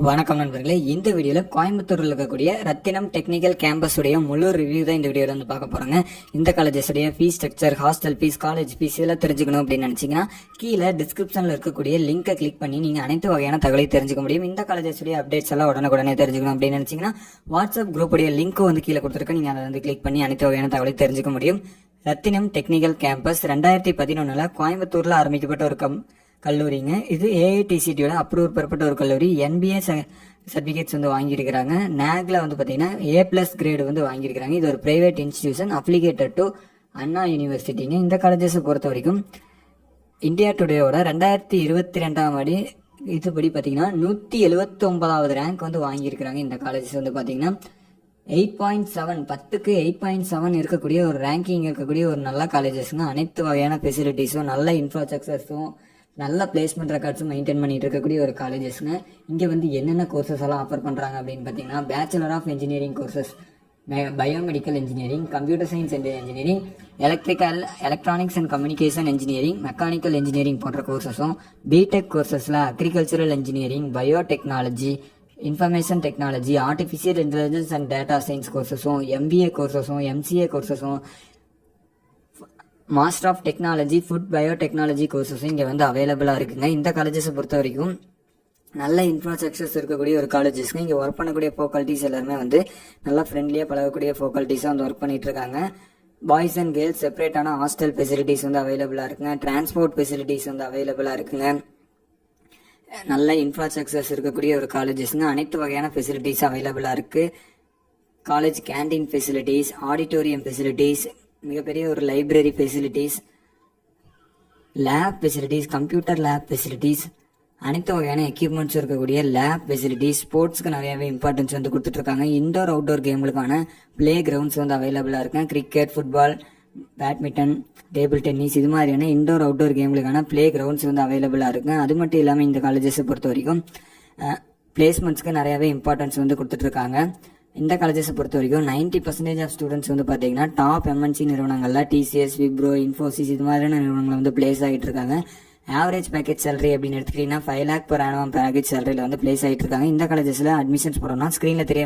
வணக்கம் நண்பர்களே. இந்த வீடியோல கோயம்புத்தூர்ல இருக்கக்கூடிய ரத்தினம் டெக்னிக்கல் கேம்பஸ் உடைய முழு ரிவ்யூ தான் இந்த வீடியோல வந்து பார்க்க போறாங்க. இந்த காலேஜஸ் உடைய fees structure, hostel fees, college fees எல்லாம் தெரிஞ்சுக்கணும் அப்படின்னு நினைச்சீங்கன்னா கீழே டிஸ்கிரிப்ஷன்ல இருக்கக்கூடிய லிங்கை கிளிக் பண்ணி நீங்க அனைத்து வகையான தகவலை தெரிஞ்சுக்க முடியும். இந்த காலேஜஸ் உடைய அப்டேட்ஸ் எல்லாம் உடனே தெரிஞ்சுக்கணும் அப்படின்னு நினைச்சீங்கன்னா வாட்ஸ்அப் குரூப் உடைய லிங்க் வந்து கீழே கொடுத்துருக்கேன். நீங்க அதை வந்து கிளிக் பண்ணி அனைத்து வகையான தகவலை தெரிஞ்சுக்க முடியும். ரத்தினம் டெக்னிக்கல் கேம்பஸ் 2011 கோயம்புத்தூர்ல ஆரம்பிக்கப்பட்ட ஒரு கல்லூரிங்க. இது ஏஐடிசிடியோட அப்ரூவ் பெறப்பட்ட ஒரு கல்லூரி. என்பிஏ சர்டிஃபிகேட்ஸ் வந்து வாங்கியிருக்கிறாங்க. நேக்ல வந்து பார்த்தீங்கன்னா A+ கிரேடு வந்து வாங்கியிருக்கிறாங்க. இது ஒரு பிரைவேட் இன்ஸ்டிடியூஷன் அப்ளிகேட்டட் டு அண்ணா யூனிவர்சிட்டிங்க. இந்த காலேஜஸை பொறுத்த வரைக்கும் இந்தியா டுடேயோட 2022 இதுபடி பார்த்தீங்கன்னா 179வது ரேங்க் வந்து வாங்கியிருக்கிறாங்க. இந்த காலேஜஸ் வந்து பார்த்தீங்கன்னா 8.7 10க்கு 8.7 இருக்கக்கூடிய ஒரு ரேங்கிங் இருக்கக்கூடிய ஒரு நல்ல காலேஜஸ்ங்க. அனைத்து வகையான ஃபெசிலிட்டிஸும் நல்ல இன்ஃப்ராஸ்ட்ரக்சர்ஸும் நல்ல பிளேஸ்மெண்ட் ரெக்கார்ட்ஸும் மெயின்டைன் பண்ணிட்டு இருக்கக்கூடிய ஒரு காலேஜஸ்ங்க. இங்கே வந்து என்னென்ன கோர்சஸ் எல்லாம் ஆஃபர் பண்ணுறாங்க அப்படின்னு பார்த்தீங்கன்னா bachelor of engineering courses, biomedical engineering, computer science and engineering, electronics and communication engineering, mechanical engineering போன்ற கோர்சஸும், பிடெக் கோர்சஸில் agricultural engineering, biotechnology, information technology, artificial intelligence and data science கோர்சஸும், MBA கோர்சஸும், MCA கோர்சஸும், master of technology, food biotechnology கோர்சஸும் இங்கே வந்து அவைலபிளாக இருக்குங்க. இந்த காலேஜஸை பொறுத்த வரைக்கும் நல்ல இன்ஃப்ராஸ்ட்ரக்சர்ஸ் இருக்கக்கூடிய ஒரு காலேஜஸ்க்கு இங்கே ஒர்க் பண்ணக்கூடிய ஃபேக்கல்ட்டிஸ் எல்லாருமே வந்து நல்லா ஃப்ரெண்ட்லியாக பழகக்கூடிய ஃபேக்கல்ட்டிஸாக வந்து ஒர்க் பண்ணிட்டு இருக்காங்க. பாய்ஸ் அண்ட் கேர்ள்ஸ் செப்பரேட்டான ஹாஸ்டல் ஃபெசிலிட்டிஸ் வந்து அவைலபிளாக இருக்குங்க. டிரான்ஸ்போர்ட் ஃபெசிலிட்டிஸ் வந்து அவைலபிளாக இருக்குங்க. நல்ல இன்ஃப்ராஸ்ட்ரக்சர்ஸ் இருக்கக்கூடிய ஒரு காலேஜஸ்ங்க. அனைத்து வகையான ஃபெசிலிட்டிஸ் அவைலபிளாக இருக்குது. College canteen facilities, auditorium facilities, மிகப்பெரிய ஒரு library facilities, lab facilities, computer lab facilities, அனைத்து வகையான எக்யூப்மெண்ட்ஸ் இருக்கக்கூடிய லேப் ஃபெசிலிட்டிஸ், ஸ்போர்ட்ஸ்க்கு நிறையவே இம்பார்ட்டன்ஸ் வந்து கொடுத்துட்ருக்காங்க. இன்டோர் அவுட்டோர் கேமுக்கான பிளே கிரவுண்ட்ஸ் வந்து அவைலபிளாக இருக்கு. Cricket, football, badminton, table tennis இது மாதிரியான இன்டோர் அவுட்டோர் கேமுக்கான பிளே கிரவுண்ட்ஸ் வந்து அவைலபிளாக இருக்கு. அது மட்டும் இல்லாமல் இந்த காலேஜஸை பொறுத்த வரைக்கும் பிளேஸ்மெண்ட்ஸ்க்கு நிறையவே இம்பார்ட்டன்ஸ் வந்து கொடுத்துட்ருக்காங்க. இந்த காலேஜஸை பொறுத்த வரைக்கும் 90% ஆஃப் ஸ்டூடெண்ட்ஸ் வந்து பார்த்தீங்கன்னா டாப் MNC நிறுவனங்கள்ல TCS, விப்ரோ, இன்ஃபோசிஸ் இது மாதிரியான நிறுவனங்கள் வந்து பிளேஸ் ஆகிட்டு இருக்காங்க. ஆவரேஜ் பேக்கேஜ் சேலரி அப்படின்னு எடுத்துக்கிட்டீங்கன்னா 5 lakh per annum பேக்கேஜ் சேலரியில் வந்து பிளேஸ் ஆகிட்டு இருக்காங்க. இந்த காலேஜஸில் அட்மிஷன்ஸ் போடணும்னா ஸ்க்ரீனில் தெரிய